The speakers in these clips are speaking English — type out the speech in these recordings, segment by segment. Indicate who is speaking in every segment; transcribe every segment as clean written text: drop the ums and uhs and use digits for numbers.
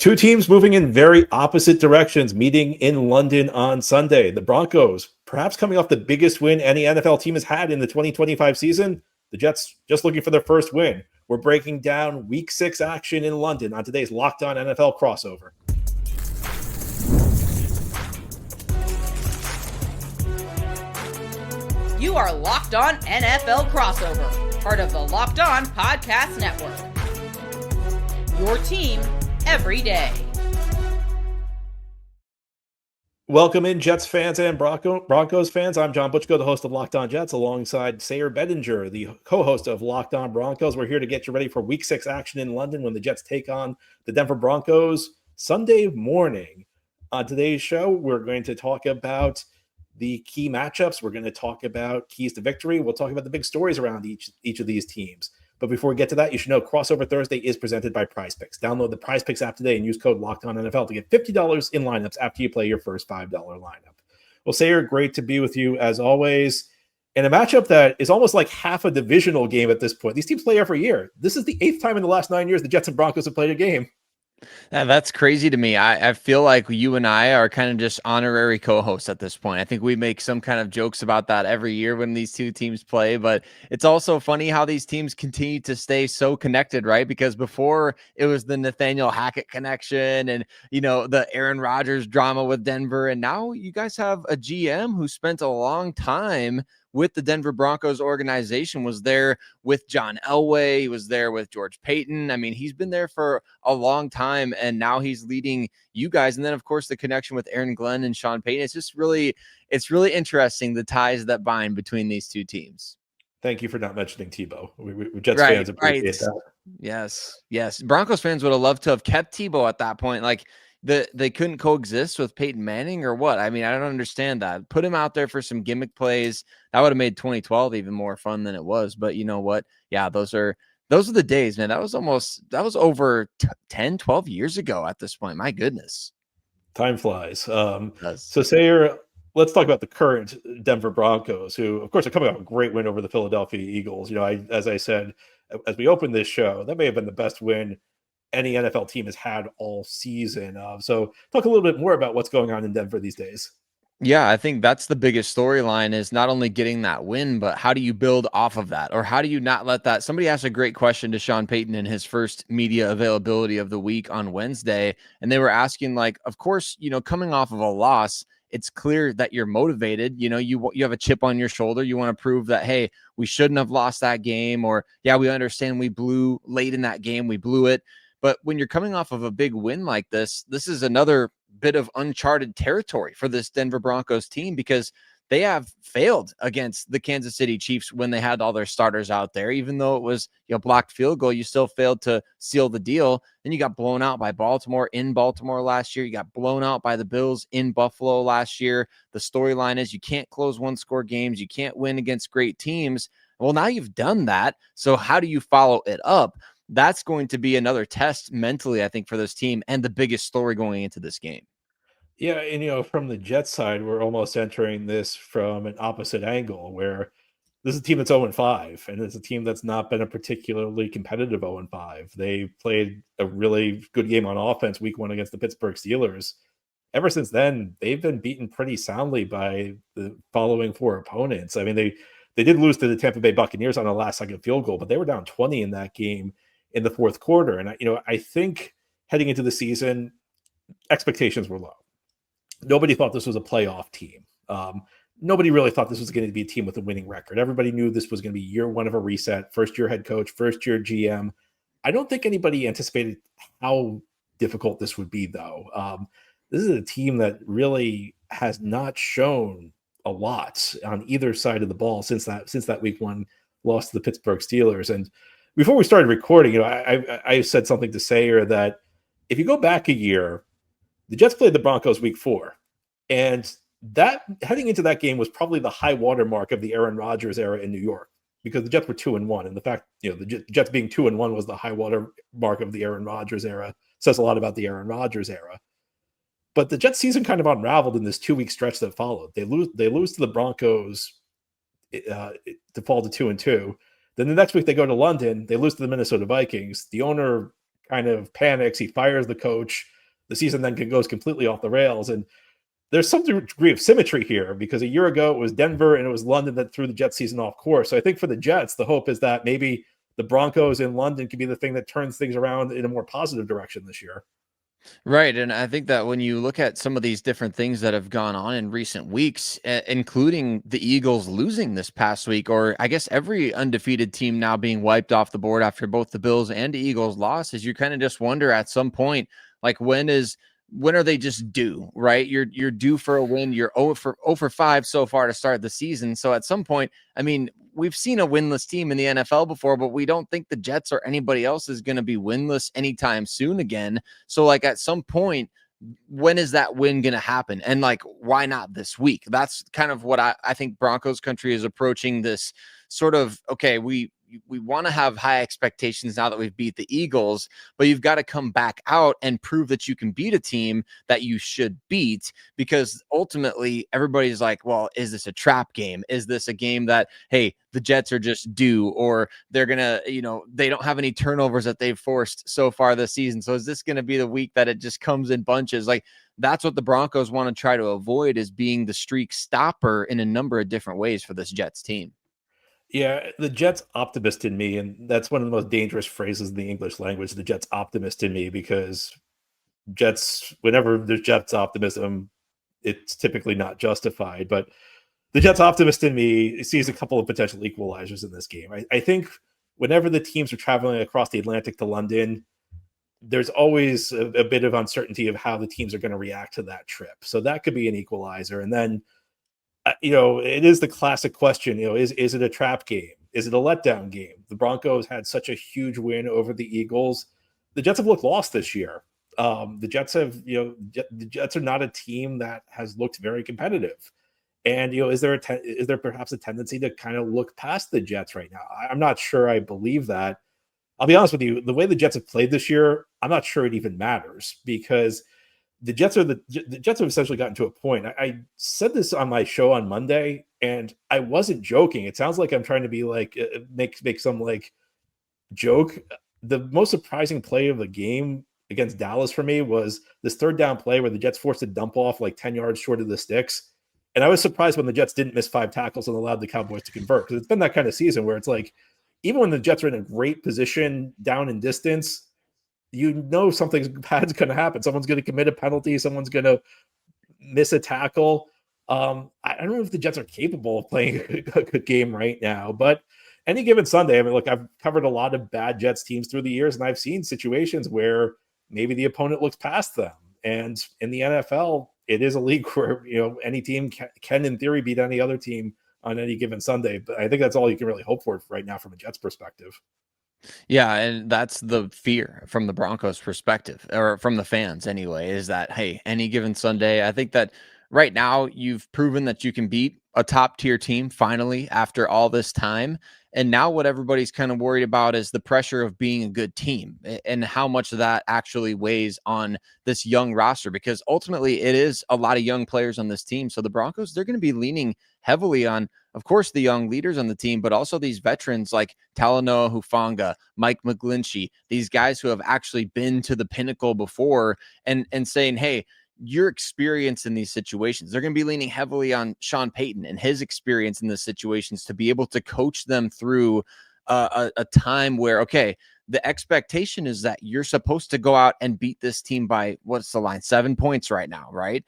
Speaker 1: Two teams moving in very opposite directions, meeting in London on Sunday. The Broncos, perhaps coming off the biggest win any NFL team has had in the 2025 season. The Jets just looking for their first win. We're breaking down Week 6 action in London on today's Locked On NFL crossover.
Speaker 2: You are Locked On NFL crossover, part of the Locked On Podcast Network. Your team every day.
Speaker 1: Welcome in, Jets fans and Broncos fans. I'm John Butchko, the host of Locked On Jets, alongside Sayre Bedinger, the co-host of Locked On Broncos. We're here to get you ready for Week 6 action in London when the Jets take on the Denver Broncos Sunday morning. On today's show, we're going to talk about the key matchups. We're going to talk about keys to victory. We'll talk about the big stories around each of these teams. But before we get to that, you should know Crossover Thursday is presented by PrizePicks. Download the PrizePicks app today and use code LOCKEDONNFL to get $50 in lineups after you play your first $5 lineup. Well, Sayre, great to be with you as always. In a matchup that is almost like half a divisional game at this point. These teams play every year. This is the 8th time in the last 9 years the Jets and Broncos have played a game.
Speaker 3: That's crazy to me. I feel like you and I are kind of just honorary co-hosts at this point. I think we make some kind of jokes about that every year when these two teams play, but it's also funny how these teams continue to stay so connected, right? Because before it was the Nathaniel Hackett connection and, the Aaron Rodgers drama with Denver. And now you guys have a GM who spent a long time with the Denver Broncos organization, was there with John Elway. He was there with George Payton. I mean, he's been there for a long time, and now he's leading you guys. And then, of course, the connection with Aaron Glenn and Sean Payton. It's really interesting, the ties that bind between these two teams.
Speaker 1: Thank you for not mentioning Tebow. We Jets fans appreciate that.
Speaker 3: Yes. Broncos fans would have loved to have kept Tebow at that point. Like, they couldn't coexist with Peyton Manning or what? I mean, I don't understand that. Put him out there for some gimmick plays. That would have made 2012 even more fun than it was. But you know what? Yeah, those are the days, man. That was over 10, 12 years ago at this point. My goodness.
Speaker 1: Time flies. So Sayre, let's talk about the current Denver Broncos, who, of course, are coming off a great win over the Philadelphia Eagles. As I said, as we opened this show, that may have been the best win any NFL team has had all season. So talk a little bit more about what's going on in Denver these days.
Speaker 3: Yeah, I think that's the biggest storyline, is not only getting that win, but how do you build off of that? Or how do you not let that? Somebody asked a great question to Sean Payton in his first media availability of the week on Wednesday. And they were asking, like, of course, coming off of a loss, it's clear that you're motivated. You have a chip on your shoulder. You want to prove that, hey, we shouldn't have lost that game. Or, yeah, we understand we blew late in that game. We blew it. But when you're coming off of a big win like this is another bit of uncharted territory for this Denver Broncos team, because they have failed against the Kansas City Chiefs when they had all their starters out there. Even though it was blocked field goal, you still failed to seal the deal. Then you got blown out by Baltimore in Baltimore last year. You got blown out by the Bills in Buffalo last year. The storyline is you can't close one-score games. You can't win against great teams. Well, now you've done that. So how do you follow it up? That's going to be another test mentally, I think, for this team, and the biggest story going into this game.
Speaker 1: Yeah, and from the Jets side, we're almost entering this from an opposite angle, where this is a team that's 0-5, and it's a team that's not been a particularly competitive 0-5. They played a really good game on offense week 1 against the Pittsburgh Steelers. Ever since then, they've been beaten pretty soundly by the following 4 opponents. I mean, they did lose to the Tampa Bay Buccaneers on a last-second field goal, but they were down 20 in that game in the fourth quarter. And, I think heading into the season, expectations were low. Nobody thought this was a playoff team. Nobody really thought this was going to be a team with a winning record. Everybody knew this was going to be year 1 of a reset, first-year head coach, first-year GM. I don't think anybody anticipated how difficult this would be, though. This is a team that really has not shown a lot on either side of the ball since that week 1 loss to the Pittsburgh Steelers. And before we started recording, I said something to Sayre that if you go back a year, the Jets played the Broncos week 4, and that heading into that game was probably the high water mark of the Aaron Rodgers era in New York, because the Jets were 2-1, and the fact the Jets being 2-1 was the high water mark of the Aaron Rodgers era. Says a lot about the Aaron Rodgers era. But the Jets season kind of unraveled in this 2-week stretch that followed. They lose to the Broncos to fall to 2-2. Then the next week they go to London. They lose to the Minnesota Vikings. The owner kind of panics. He fires the coach. The season then goes completely off the rails. And there's some degree of symmetry here because a year ago it was Denver and it was London that threw the Jets season off course. So I think for the Jets, the hope is that maybe the Broncos in London can be the thing that turns things around in a more positive direction this year.
Speaker 3: Right. And I think that when you look at some of these different things that have gone on in recent weeks, including the Eagles losing this past week, or I guess every undefeated team now being wiped off the board after both the Bills and the Eagles losses, you kind of just wonder at some point, like when are they just due, right? You're due for a win. You're 0 for 5 so far to start the season. So at some point, I mean, we've seen a winless team in the NFL before, but we don't think the Jets or anybody else is going to be winless anytime soon again. So like at some point, when is that win going to happen? And like, why not this week? That's kind of what I think Broncos country is approaching this sort of, okay, we want to have high expectations now that we've beat the Eagles, but you've got to come back out and prove that you can beat a team that you should beat, because ultimately everybody's like, well, is this a trap game? Is this a game that, hey, the Jets are just due, or they're going to, they don't have any turnovers that they've forced so far this season. So is this going to be the week that it just comes in bunches? Like, that's what the Broncos want to try to avoid, is being the streak stopper in a number of different ways for this Jets team.
Speaker 1: Yeah, the Jets optimist in me, and that's one of the most dangerous phrases in the English language, the Jets optimist in me, because whenever there's Jets optimism, it's typically not justified. But the Jets optimist in me sees a couple of potential equalizers in this game. I think whenever the teams are traveling across the Atlantic to London, there's always a bit of uncertainty of how the teams are going to react to that trip. So that could be an equalizer. And then it is the classic question, is it a trap game? Is it a letdown game? The Broncos had such a huge win over the Eagles. The Jets have looked lost this year. The Jets are not a team that has looked very competitive. And, is there perhaps a tendency to kind of look past the Jets right now? I'm not sure I believe that. I'll be honest with you, the way the Jets have played this year, I'm not sure it even matters, because the Jets have essentially gotten to a point. I said this on my show on Monday, and I wasn't joking. It sounds like I'm trying to be like make some like joke. The most surprising play of the game against Dallas for me was this third down play where the Jets forced a dump off like 10 yards short of the sticks. And I was surprised when the Jets didn't miss 5 tackles and allowed the Cowboys to convert, because it's been that kind of season where it's like, even when the Jets are in a great position down in distance, something bad's going to happen. Someone's going to commit a penalty. Someone's going to miss a tackle. I don't know if the Jets are capable of playing a good game right now, but any given Sunday, I mean, look, I've covered a lot of bad Jets teams through the years, and I've seen situations where maybe the opponent looks past them. And in the NFL, it is a league where, any team can in theory beat any other team on any given Sunday. But I think that's all you can really hope for right now from a Jets perspective.
Speaker 3: Yeah, and that's the fear from the Broncos perspective, or from the fans anyway, is that, hey, any given Sunday, I think that right now you've proven that you can beat a top tier team finally after all this time. And now what everybody's kind of worried about is the pressure of being a good team, and how much of that actually weighs on this young roster, because ultimately it is a lot of young players on this team. So the Broncos, they're going to be leaning heavily on, of course, the young leaders on the team, but also these veterans like Talanoa Hufanga, Mike McGlinchey, these guys who have actually been to the pinnacle before, and saying, hey, your experience in these situations. They're going to be leaning heavily on Sean Payton and his experience in these situations to be able to coach them through a time where, okay, the expectation is that you're supposed to go out and beat this team by, what's the line, 7 points right now, right?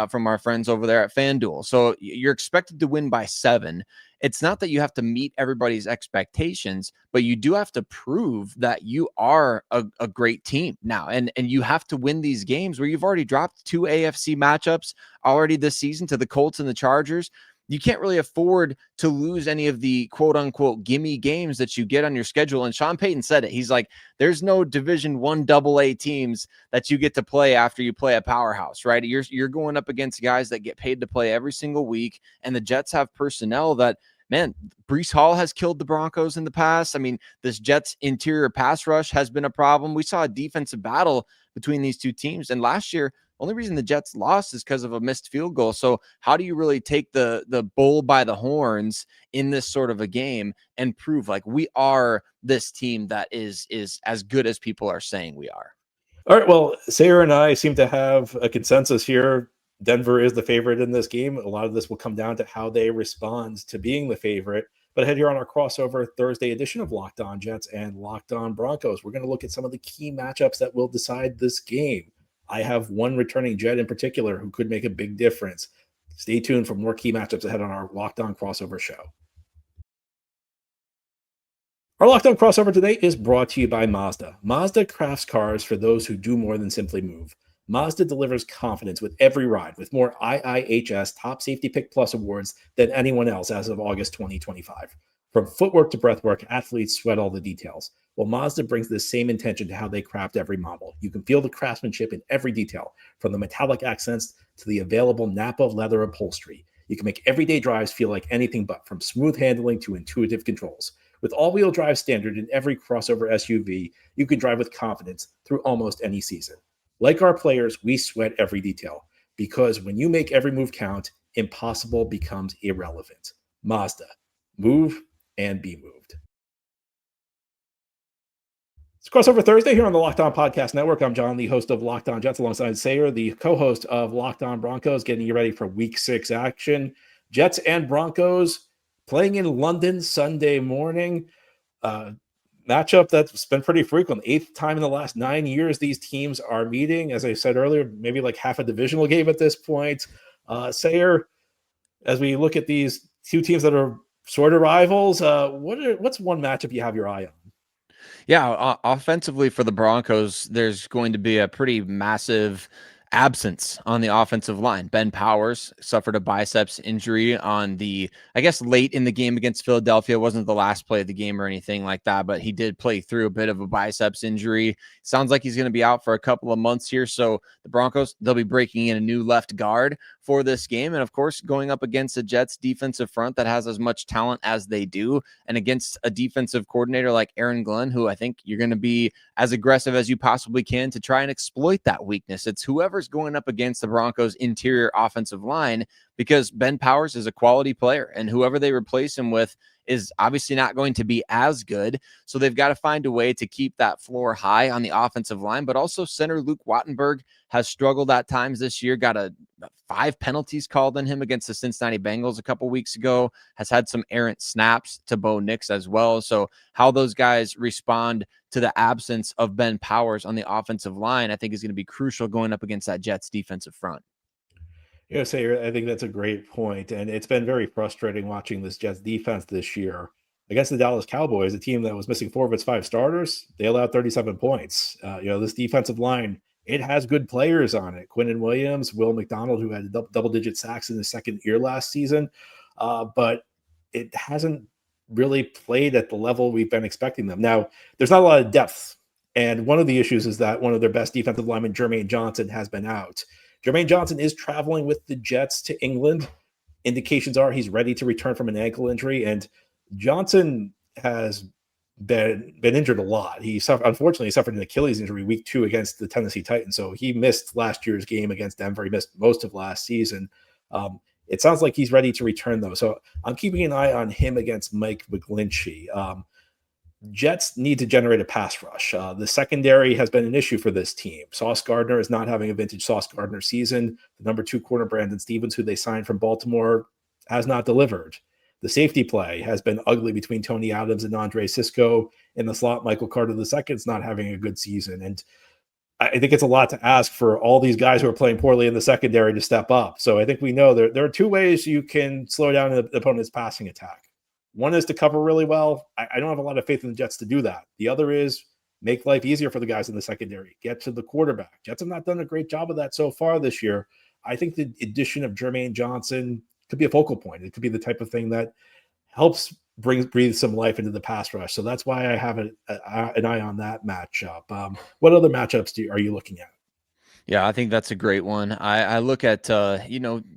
Speaker 3: From our friends over there at FanDuel. So you're expected to win by 7. It's not that you have to meet everybody's expectations, but you do have to prove that you are a great team now. And you have to win these games where you've already dropped 2 AFC matchups already this season to the Colts and the Chargers. You can't really afford to lose any of the quote unquote gimme games that you get on your schedule. And Sean Payton said it. He's like, there's no Division I AA teams that you get to play after you play a powerhouse, right? You're going up against guys that get paid to play every single week. And the Jets have personnel that, man, Breece Hall has killed the Broncos in the past. I mean, this Jets interior pass rush has been a problem. We saw a defensive battle between these two teams. And last year, Only reason the Jets lost is because of a missed field goal. So how do you really take the bull by the horns in this sort of a game and prove like we are this team that is as good as people are saying we are?
Speaker 1: All right. Well, Sayre and I seem to have a consensus here. Denver is the favorite in this game. A lot of this will come down to how they respond to being the favorite. But ahead here on our crossover Thursday edition of Locked On Jets and Locked On Broncos, we're going to look at some of the key matchups that will decide this game. I have one returning Jet in particular who could make a big difference. Stay tuned for more key matchups ahead on our Locked On crossover show. Our Locked On crossover today is brought to you by Mazda. Mazda crafts cars for those who do more than simply move. Mazda delivers confidence with every ride, with more IIHS Top Safety Pick Plus awards than anyone else as of August 2025. From footwork to breathwork, athletes sweat all the details. Well, Mazda brings the same intention to how they craft every model. You can feel the craftsmanship in every detail, from the metallic accents to the available Napa leather upholstery. You can make everyday drives feel like anything but, from smooth handling to intuitive controls. With all-wheel drive standard in every crossover SUV, you can drive with confidence through almost any season. Like our players, we sweat every detail, because when you make every move count, impossible becomes irrelevant. Mazda. Move and be moved. It's Crossover Thursday here on the Locked On Podcast Network. I'm John, the host of Locked On Jets, alongside Sayre, the co-host of Locked On Broncos, getting you ready for Week 6 action. Jets and Broncos playing in London Sunday morning. Matchup that's been pretty frequent. 8th time in the last 9 years these teams are meeting. As I said earlier, maybe like half a divisional game at this point. Sayre, as we look at these two teams that are sort of rivals, what's one matchup you have your eye on?
Speaker 3: Yeah, offensively for the Broncos, there's going to be a pretty massive absence on the offensive line. Ben Powers suffered a biceps injury on I guess late in the game against Philadelphia. It wasn't the last play of the game or anything like that, but he did play through a bit of a biceps injury. Sounds like he's going to be out for a couple of months here. So the Broncos, they'll be breaking in a new left guard for this game. And of course, going up against a Jets defensive front that has as much talent as they do, and against a defensive coordinator like Aaron Glenn, who I think you're going to be as aggressive as you possibly can to try and exploit that weakness. It's whoever's going up against the Broncos interior offensive line, because Ben Powers is a quality player, and whoever they replace him with is obviously not going to be as good. So they've got to find a way to keep that floor high on the offensive line. But also center Luke Wattenberg has struggled at times this year, got 5 penalties called on him against the Cincinnati Bengals a couple weeks ago, has had some errant snaps to Bo Nix as well. So how those guys respond to the absence of Ben Powers on the offensive line, I think is going to be crucial going up against that Jets defensive front.
Speaker 1: Yeah, Sayre, I think that's a great point. And it's been very frustrating watching this Jets defense this year. Against the Dallas Cowboys, a team that was missing 4 of its 5 starters, they allowed 37 points. This defensive line, it has good players on it. Quinnen Williams, Will McDonald, who had double-digit sacks in his second year last season. But it hasn't really played at the level we've been expecting them. Now, there's not a lot of depth. And one of the issues is that one of their best defensive linemen, Jermaine Johnson, has been out. Jermaine Johnson is traveling with the Jets to England. Indications are he's ready to return from an ankle injury, and Johnson has been injured a lot. Unfortunately, he suffered an Achilles injury week 2 against the Tennessee Titans, so he missed last year's game against Denver. He missed most of last season. It sounds like he's ready to return, though, so I'm keeping an eye on him against Mike McGlinchey. Jets need to generate a pass rush. The secondary has been an issue for this team. Sauce Gardner is not having a vintage Sauce Gardner season. The number 2 corner, Brandon Stevens, who they signed from Baltimore, has not delivered. The safety play has been ugly between Tony Adams and Andre Sisco. In the slot, Michael Carter II is not having a good season. And I think it's a lot to ask for all these guys who are playing poorly in the secondary to step up. So I think we know there are 2 ways you can slow down an opponent's passing attack. One is to cover really well. I don't have a lot of faith in the Jets to do that. The other is make life easier for the guys in the secondary. Get to the quarterback. Jets have not done a great job of that so far this year. I think the addition of Jermaine Johnson could be a focal point. It could be the type of thing that helps breathe some life into the pass rush. So that's why I have an eye on that matchup. What other matchups are you looking at?
Speaker 3: Yeah, I think that's a great one. I look at,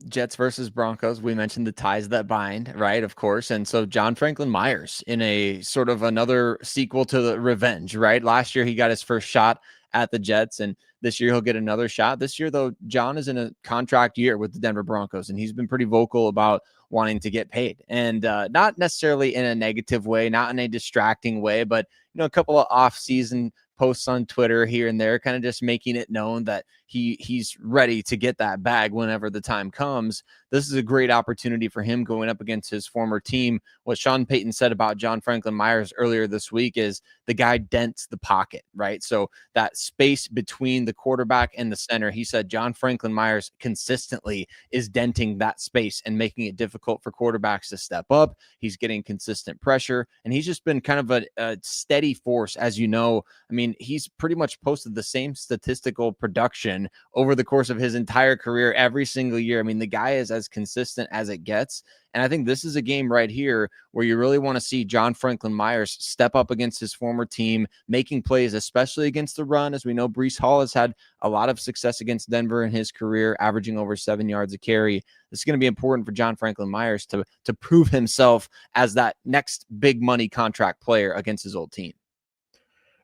Speaker 3: Jets versus Broncos. We mentioned the ties that bind, right? Of course. And so John Franklin Myers in a sort of another sequel to the revenge, right? Last year, he got his first shot at the Jets. And this year he'll get another shot. This year, though, John is in a contract year with the Denver Broncos, and he's been pretty vocal about wanting to get paid, and not necessarily in a negative way, not in a distracting way, but a couple of off-season posts on Twitter here and there, kind of just making it known that he's ready to get that bag whenever the time comes. This is a great opportunity for him going up against his former team. What Sean Payton said about John Franklin Myers earlier this week is the guy dents the pocket, right? So that space between the quarterback and the center, he said John Franklin Myers consistently is denting that space and making it difficult for quarterbacks to step up. He's getting consistent pressure, and he's just been kind of a steady force, as you know. I mean, he's pretty much posted the same statistical production over the course of his entire career every single year. I mean, the guy is as consistent as it gets. And I think this is a game right here where you really want to see John Franklin Myers step up against his former team, making plays, especially against the run. As we know, Breece Hall has had a lot of success against Denver in his career, averaging over 7 yards a carry. This is going to be important for John Franklin Myers to prove himself as that next big money contract player against his old team.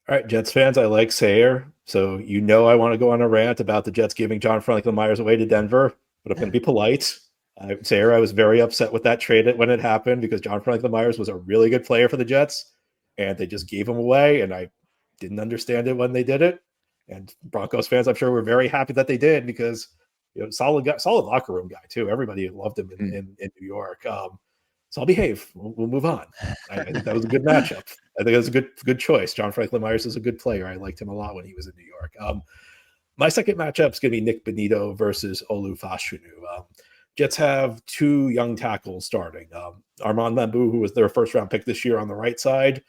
Speaker 1: All right, Jets fans, I like Sayre. So I want to go on a rant about the Jets giving John Franklin Myers away to Denver, but I'm going to be polite. Sayre, I was very upset with that trade when it happened because John Franklin Myers was a really good player for the Jets, and they just gave him away, and I didn't understand it when they did it. And Broncos fans, I'm sure, were very happy that they did because solid locker room guy too. Everybody loved him in New York. So I'll behave. We'll move on. I think that was a good matchup. I think it was a good choice. John Franklin Myers is a good player. I liked him a lot when he was in New York. My second matchup is going to be Nick Bonito versus Olu Fashanu. Jets have two young tackles starting. Armand Lambeau, who was their first-round pick this year on the right side.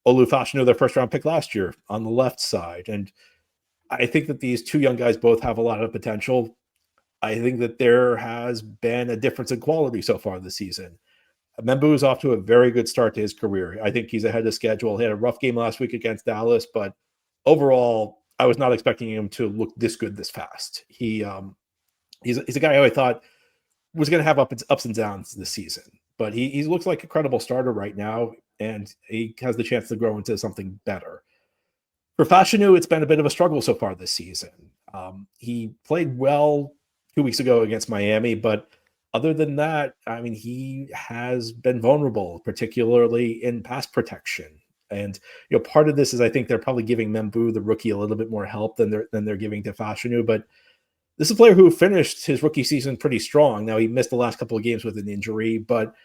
Speaker 1: Olu Fashanu, their first-round pick last year on the left side. And I think that these two young guys both have a lot of potential. I think that there has been a difference in quality so far this season. Lambeau is off to a very good start to his career. I think he's ahead of schedule. He had a rough game last week against Dallas, but overall, I was not expecting him to look this good this fast. He's a guy who I thought was going to have ups and downs this season, but he looks like a credible starter right now, and he has the chance to grow into something better. For Fashanu, it's been a bit of a struggle so far this season. He played well 2 weeks ago against Miami, but other than that, I mean, he has been vulnerable, particularly in pass protection. And part of this is I think they're probably giving Lambeau, the rookie, a little bit more help than they're giving to Fashanu. But this is a player who finished his rookie season pretty strong. Now he missed the last couple of games with an injury, but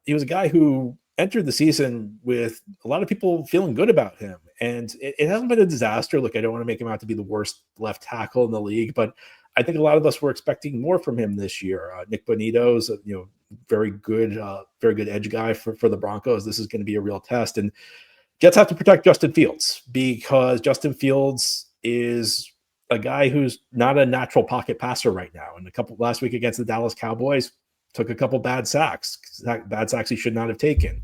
Speaker 1: he was a guy who entered the season with a lot of people feeling good about him. And it hasn't been a disaster. Look, I don't want to make him out to be the worst left tackle in the league, but I think a lot of us were expecting more from him this year. Nick Bonito's, very good edge guy for the Broncos. This is going to be a real test, and Jets have to protect Justin Fields because Justin Fields is a guy who's not a natural pocket passer right now. And last week against the Dallas Cowboys, took a couple bad sacks he should not have taken.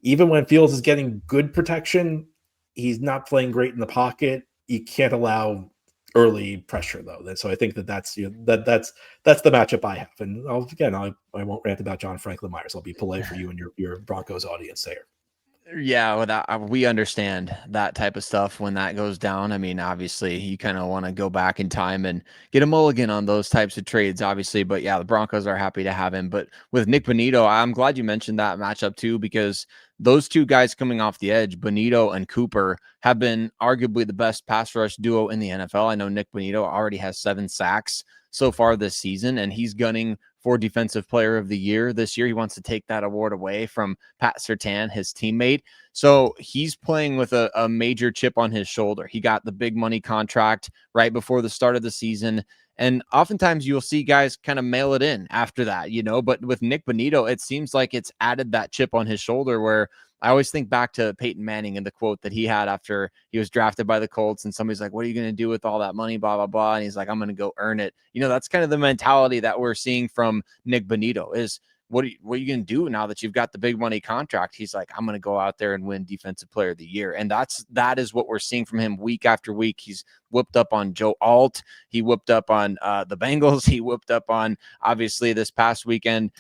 Speaker 1: Even when Fields is getting good protection, he's not playing great in the pocket. You can't allow early pressure though. So I think that's the matchup I have. And I won't rant about John Franklin Myers. I'll be polite for you and your Broncos audience there.
Speaker 3: Yeah, we understand that type of stuff when that goes down. I mean, obviously, you kind of want to go back in time and get a mulligan on those types of trades, obviously. But yeah, the Broncos are happy to have him. But with Nick Bonito, I'm glad you mentioned that matchup too, because those two guys coming off the edge, Bonito and Cooper, have been arguably the best pass rush duo in the NFL. I know Nick Bonito already has 7 sacks so far this season, and he's gunning for Defensive Player of the Year this year. He wants to take that award away from Pat Surtain, his teammate. So he's playing with a major chip on his shoulder. He got the big money contract right before the start of the season. And oftentimes you'll see guys kind of mail it in after that, but with Nick Bonito, it seems like it's added that chip on his shoulder where I always think back to Peyton Manning and the quote that he had after he was drafted by the Colts, and somebody's like, what are you going to do with all that money, blah, blah, blah. And he's like, I'm going to go earn it. That's kind of the mentality that we're seeing from Nick Bonito is, what are you going to do now that you've got the big money contract? He's like, I'm going to go out there and win Defensive Player of the Year. And that is what we're seeing from him week after week. He's whooped up on Joe Alt. He whooped up on the Bengals. He whooped up on, obviously, this past weekend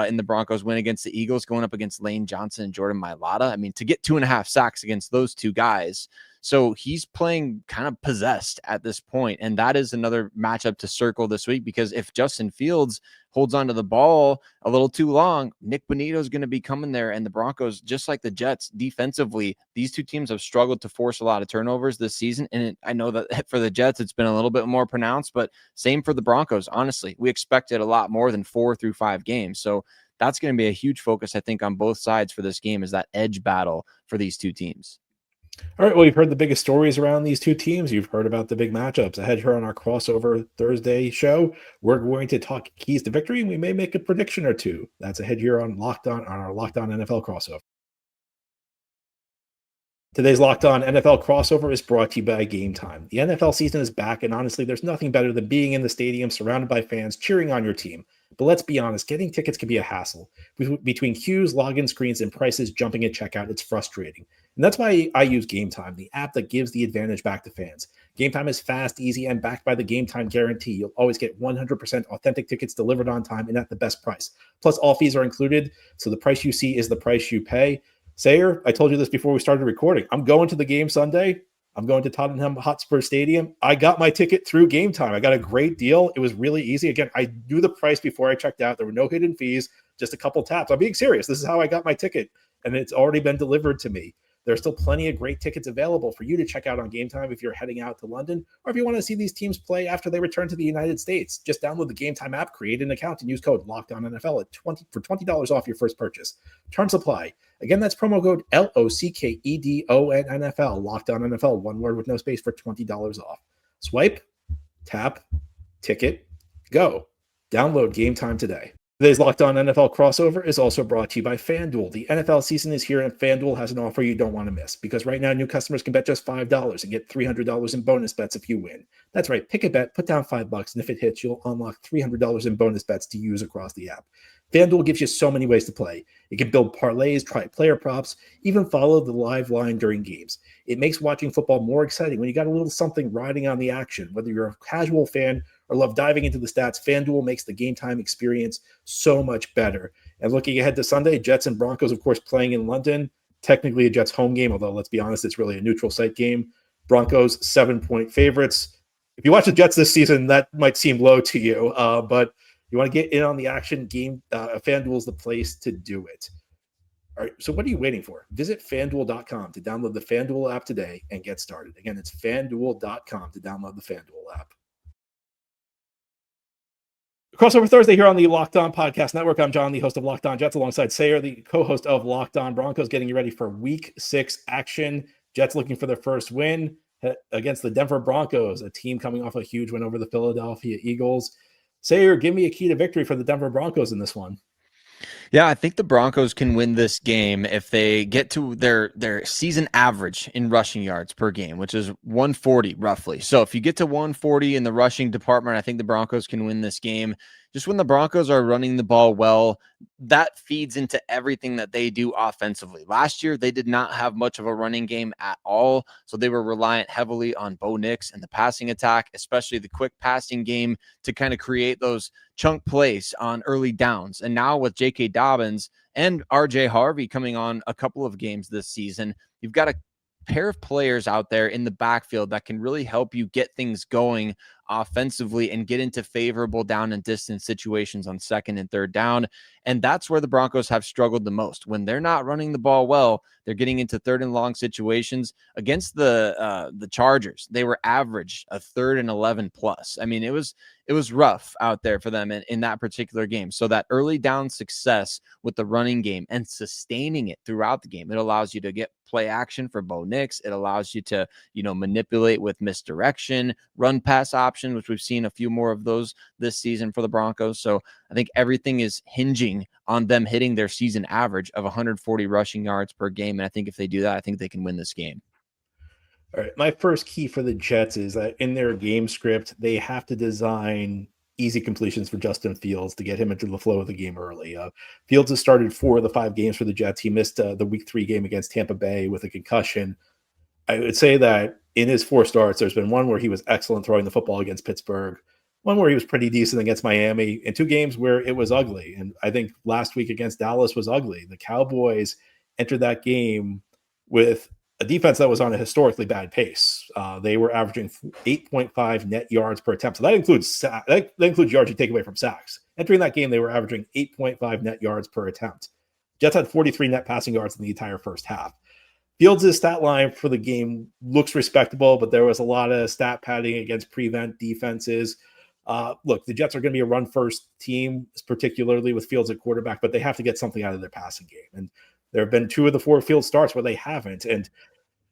Speaker 3: in the Broncos win against the Eagles, going up against Lane Johnson and Jordan Mailata. I mean, to get 2.5 sacks against those two guys So he's playing kind of possessed at this point. And that is another matchup to circle this week, because if Justin Fields holds onto the ball a little too long, Nick Bonito is going to be coming there. And the Broncos, just like the Jets, defensively, these two teams have struggled to force a lot of turnovers this season. And I know that for the Jets, it's been a little bit more pronounced, but same for the Broncos. Honestly, we expected a lot more than 4 through 5 games. So that's going to be a huge focus, I think, on both sides for this game, is that edge battle for these two teams.
Speaker 1: All right, well, you've heard the biggest stories around these two teams. You've heard about the big matchups. Ahead here on our crossover Thursday show, we're going to talk keys to victory, and we may make a prediction or two. That's ahead here on our Locked On NFL crossover. Today's Locked On NFL crossover is brought to you by Gametime. The NFL season is back, and honestly, there's nothing better than being in the stadium surrounded by fans cheering on your team. But let's be honest, getting tickets can be a hassle. Between queues, login screens, and prices jumping at checkout, it's frustrating. And that's why I use Gametime, the app that gives the advantage back to fans. Gametime is fast, easy, and backed by the Gametime guarantee. You'll always get 100% authentic tickets delivered on time and at the best price. Plus, all fees are included, so the price you see is the price you pay. Sayre, I told you this before we started recording. I'm going to the game Sunday. I'm going to Tottenham Hotspur Stadium. I got my ticket through Gametime. I got a great deal. It was really easy. Again, I knew the price before I checked out. There were no hidden fees, just a couple taps. I'm being serious. This is how I got my ticket, and it's already been delivered to me. There's still plenty of great tickets available for you to check out on Gametime if you're heading out to London, or if you want to see these teams play after they return to the United States. Just download the Gametime app, create an account, and use code LOCKEDONNFL for $20 off your first purchase. Terms apply. Again, that's promo code LOCKEDONNFL, Locked On NFL, one word with no space, for $20 off. Swipe, tap, ticket, go. Download Gametime today. Today's Locked On NFL crossover is also brought to you by FanDuel. The NFL season is here, and FanDuel has an offer you don't want to miss, because right now new customers can bet just $5 and get $300 in bonus bets if you win. That's right. Pick a bet, put down $5, and if it hits, you'll unlock $300 in bonus bets to use across the app. FanDuel gives you so many ways to play. You can build parlays, try player props, even follow the live line during games. It makes watching football more exciting when you got a little something riding on the action. Whether you're a casual fan or love diving into the stats, FanDuel makes the Gametime experience so much better. And looking ahead to Sunday, Jets and Broncos, of course, playing in London. Technically a Jets home game, although let's be honest, it's really a neutral site game. Broncos 7-point favorites. If you watch the Jets this season, that might seem low to you, but you want to get in on the action game, FanDuel is the place to do it. All right, so what are you waiting for? Visit FanDuel.com to download the FanDuel app today and get started. Again, it's FanDuel.com to download the FanDuel app. Crossover Thursday here on the Locked On Podcast Network. I'm John, the host of Locked On Jets, alongside Sayre, the co-host of Locked On Broncos, getting you ready for Week 6 action. Jets looking for their first win against the Denver Broncos, a team coming off a huge win over the Philadelphia Eagles. Sayre, give me a key to victory for the Denver Broncos in this one.
Speaker 3: Yeah, I think the Broncos can win this game if they get to their season average in rushing yards per game, which is 140 roughly. So if you get to 140 in the rushing department, I think the Broncos can win this game. Just when the Broncos are running the ball well, that feeds into everything that they do offensively. Last year, they did not have much of a running game at all, so they were reliant heavily on Bo Nix and the passing attack, especially the quick passing game, to kind of create those chunk plays on early downs. And now with J.K. Dobbins and R.J. Harvey coming on a couple of games this season, you've got a pair of players out there in the backfield that can really help you get things going offensively and get into favorable down and distance situations on second and third down. And that's where the Broncos have struggled the most. When they're not running the ball well, they're getting into third and long situations. Against the Chargers, they were average a 3rd and 11 plus. I mean, it was rough out there for them in that particular game. So that early down success with the running game and sustaining it throughout the game, it allows you to get play action for Bo Nix. It allows you to, manipulate with misdirection, run pass option, which we've seen a few more of those this season for the Broncos. So I think everything is hinging on them hitting their season average of 140 rushing yards per game. And I think if they do that, I think they can win this game.
Speaker 1: All right. My first key for the Jets is that in their game script, they have to design easy completions for Justin Fields to get him into the flow of the game early. Fields has started 4 of the 5 games for the Jets. He missed the Week 3 game against Tampa Bay with a concussion. I would say that in his 4 starts, there's been one where he was excellent throwing the football against Pittsburgh, one where he was pretty decent against Miami, and 2 games where it was ugly. And I think last week against Dallas was ugly. The Cowboys entered that game with a defense that was on a historically bad pace. They were averaging 8.5 net yards per attempt. So that includes yards you take away from sacks. Entering that game, they were averaging 8.5 net yards per attempt. Jets had 43 net passing yards in the entire first half. Fields' stat line for the game looks respectable, but there was a lot of stat padding against prevent defenses. Look, the Jets are going to be a run-first team, particularly with Fields at quarterback, but they have to get something out of their passing game. And there have been 2 of the 4 field starts where they haven't. And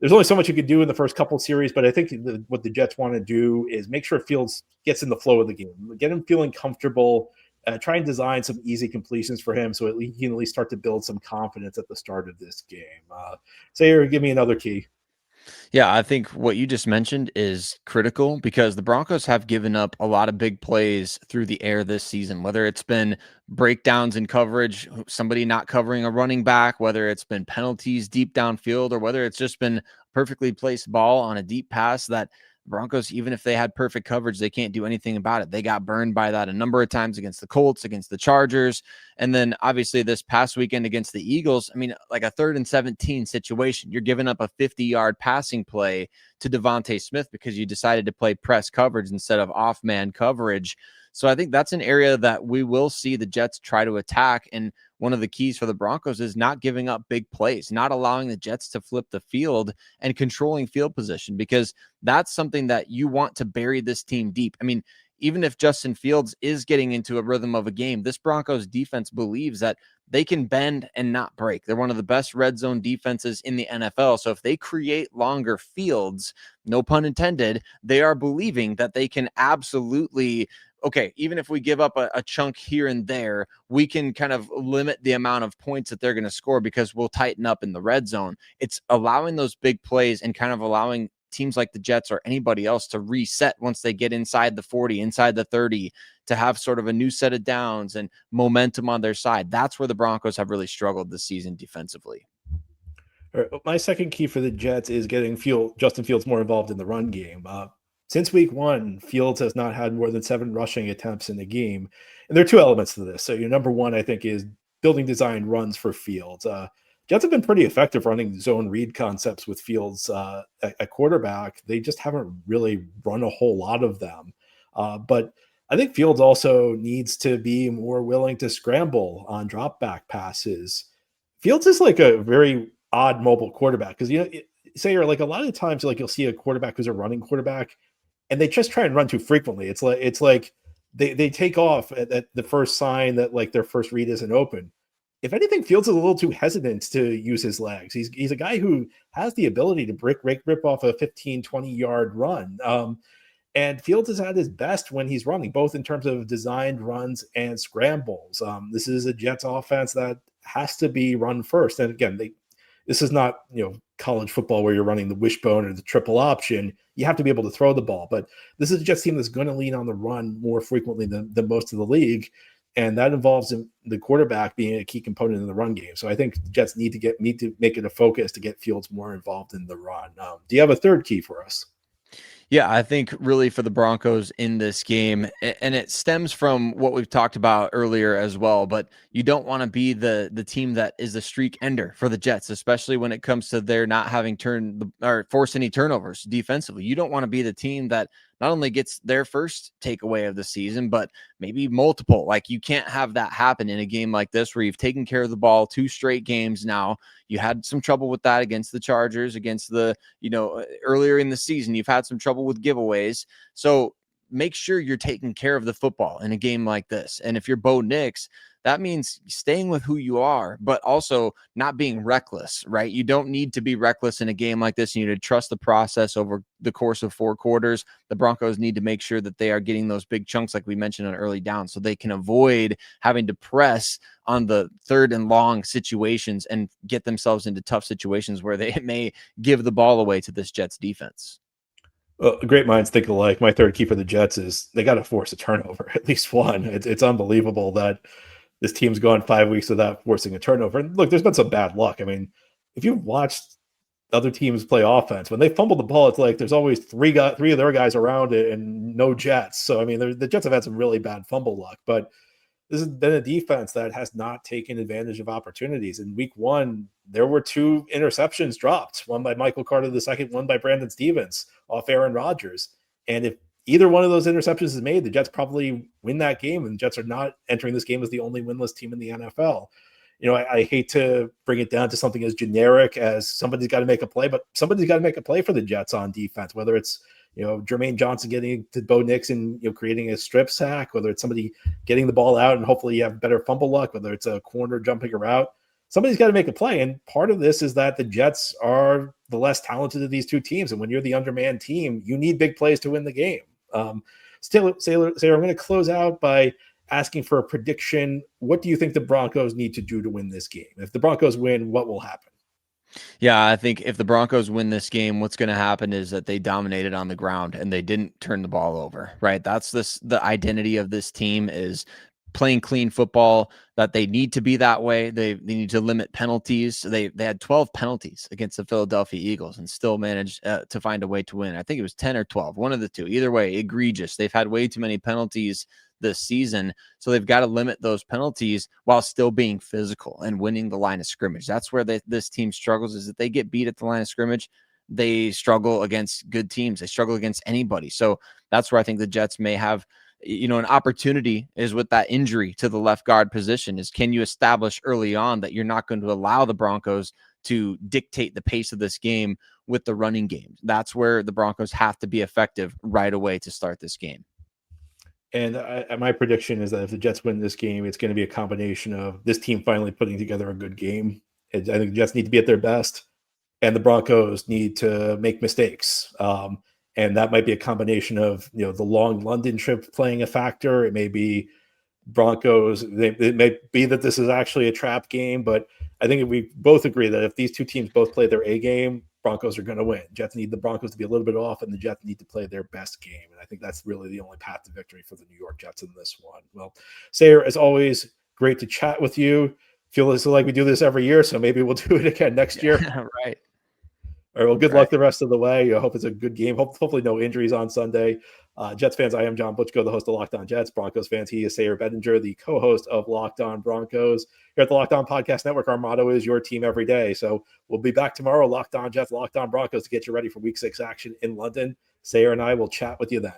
Speaker 1: there's only so much you could do in the first couple of series, but I think what the Jets want to do is make sure Fields gets in the flow of the game, get him feeling comfortable, try and design some easy completions for him so he can at least start to build some confidence at the start of this game. Sayre, give me another key.
Speaker 3: Yeah, I think what you just mentioned is critical because the Broncos have given up a lot of big plays through the air this season, whether it's been breakdowns in coverage, somebody not covering a running back, whether it's been penalties deep downfield, or whether it's just been perfectly placed ball on a deep pass that Broncos, even if they had perfect coverage, they can't do anything about it. They got burned by that a number of times against the Colts, against the Chargers. And then obviously this past weekend against the Eagles, I mean, like a 3rd and 17 situation, you're giving up a 50-yard passing play to Devontae Smith because you decided to play press coverage instead of off-man coverage. So I think that's an area that we will see the Jets try to attack. And one of the keys for the Broncos is not giving up big plays, not allowing the Jets to flip the field and controlling field position, because that's something that you want to bury this team deep. I mean, even if Justin Fields is getting into a rhythm of a game, this Broncos defense believes that they can bend and not break. They're one of the best red zone defenses in the NFL. So if they create longer fields, no pun intended, they are believing that they can absolutely, okay, even if we give up a chunk here and there, we can kind of limit the amount of points that they're going to score because we'll tighten up in the red zone. It's allowing those big plays and kind of allowing teams like the Jets or anybody else to reset once they get inside the 40, inside the 30, to have sort of a new set of downs and momentum on their side. That's where the Broncos have really struggled this season defensively.
Speaker 1: My second key for the Jets is getting Justin Fields more involved in the run game. Since week 1, Fields has not had more than 7 rushing attempts in the game. And there are 2 elements to this. So your number one, I think, is building design runs for Fields. Jets have been pretty effective running zone read concepts with Fields at quarterback. They just haven't really run a whole lot of them. But I think Fields also needs to be more willing to scramble on drop back passes. Fields is like a very odd mobile quarterback because, Sayre, like a lot of times, like you'll see a quarterback who's a running quarterback and they just try and run too frequently. It's like they take off at the first sign that like their first read isn't open. If anything, Fields is a little too hesitant to use his legs. He's a guy who has the ability to rip off a 15, 20-yard run. And Fields is at his best when he's running, both in terms of designed runs and scrambles. This is a Jets offense that has to be run first. And again, this is not college football where you're running the wishbone or the triple option. You have to be able to throw the ball. But this is a Jets team that's going to lean on the run more frequently than most of the league. And that involves the quarterback being a key component in the run game. So I think the Jets need to make it a focus to get Fields more involved in the run. Do you have a third key for us?
Speaker 3: Yeah, I think really for the Broncos in this game, and it stems from what we've talked about earlier as well, but you don't want to be the team that is the streak ender for the Jets, especially when it comes to their not having forced any turnovers defensively. You don't want to be the team that not only gets their first takeaway of the season, but maybe multiple. Like, you can't have that happen in a game like this where you've taken care of the ball 2 straight games now. You had some trouble with that against the Chargers, against the, earlier in the season, you've had some trouble with giveaways. So make sure you're taking care of the football in a game like this. And if you're Bo Nix, that means staying with who you are, but also not being reckless, right? You don't need to be reckless in a game like this. You need to trust the process over the course of 4 quarters. The Broncos need to make sure that they are getting those big chunks, like we mentioned, on early down, so they can avoid having to press on the 3rd and long situations and get themselves into tough situations where they may give the ball away to this Jets defense.
Speaker 1: Well, great minds think alike. My third key for the Jets is they got to force a turnover, at least one. It's unbelievable that this team's gone 5 weeks without forcing a turnover. And look, there's been some bad luck. I mean, if you've watched other teams play offense, when they fumble the ball, it's like there's always three of their guys around it and no Jets. So, I mean, the Jets have had some really bad fumble luck, but this has been a defense that has not taken advantage of opportunities. In week 1, there were 2 interceptions dropped, one by Michael Carter II, one by Brandon Stevens off Aaron Rodgers. And if either one of those interceptions is made, the Jets probably win that game, and the Jets are not entering this game as the only winless team in the NFL. I hate to bring it down to something as generic as somebody's got to make a play, but somebody's got to make a play for the Jets on defense, whether it's Jermaine Johnson getting to Bo Nix and creating a strip sack, whether it's somebody getting the ball out and hopefully you have better fumble luck, whether it's a corner jumping a route. Somebody's got to make a play. And part of this is that the Jets are the less talented of these 2 teams. And when you're the undermanned team, you need big plays to win the game. Sayre, I'm going to close out by asking for a prediction. What do you think the Broncos need to do to win this game? If the Broncos win, what will happen?
Speaker 3: Yeah, I think if the Broncos win this game, what's going to happen is that they dominated on the ground and they didn't turn the ball over, right? That's the identity of this team is playing clean football, that they need to be that way. They need to limit penalties. They had 12 penalties against the Philadelphia Eagles and still managed to find a way to win. I think it was 10 or 12, one of the two. Either way, egregious. They've had way too many penalties this season, so they've got to limit those penalties while still being physical and winning the line of scrimmage. That's where this team struggles, is that they get beat at the line of scrimmage. They struggle against good teams. They struggle against anybody. So that's where I think the Jets may have an opportunity, is with that injury to the left guard position, is can you establish early on that you're not going to allow the Broncos to dictate the pace of this game with the running game. That's where the Broncos have to be effective right away to start this game.
Speaker 1: And my prediction is that if the Jets win this game, it's going to be a combination of this team finally putting together a good game. I think the Jets need to be at their best, and the Broncos need to make mistakes. And that might be a combination of the long London trip playing a factor. It may be Broncos. It may be that this is actually a trap game, but I think we both agree that if these 2 teams both play their A game, Broncos are going to win. Jets need the Broncos to be a little bit off, and the Jets need to play their best game. And I think that's really the only path to victory for the New York Jets in this one. Well, Sayre, as always, great to chat with you. Feel like we do this every year, so maybe we'll do it again next year.
Speaker 3: Right.
Speaker 1: All right. Well, good luck the rest of the way. I hope it's a good game. Hopefully no injuries on Sunday. Jets fans, I am John Butchko, the host of Locked On Jets. Broncos fans, he is Sayre Bedinger, the co-host of Locked On Broncos. Here at the Locked On Podcast Network, our motto is your team every day. So we'll be back tomorrow, Locked On Jets, Locked On Broncos, to get you ready for Week 6 action in London. Sayre and I will chat with you then.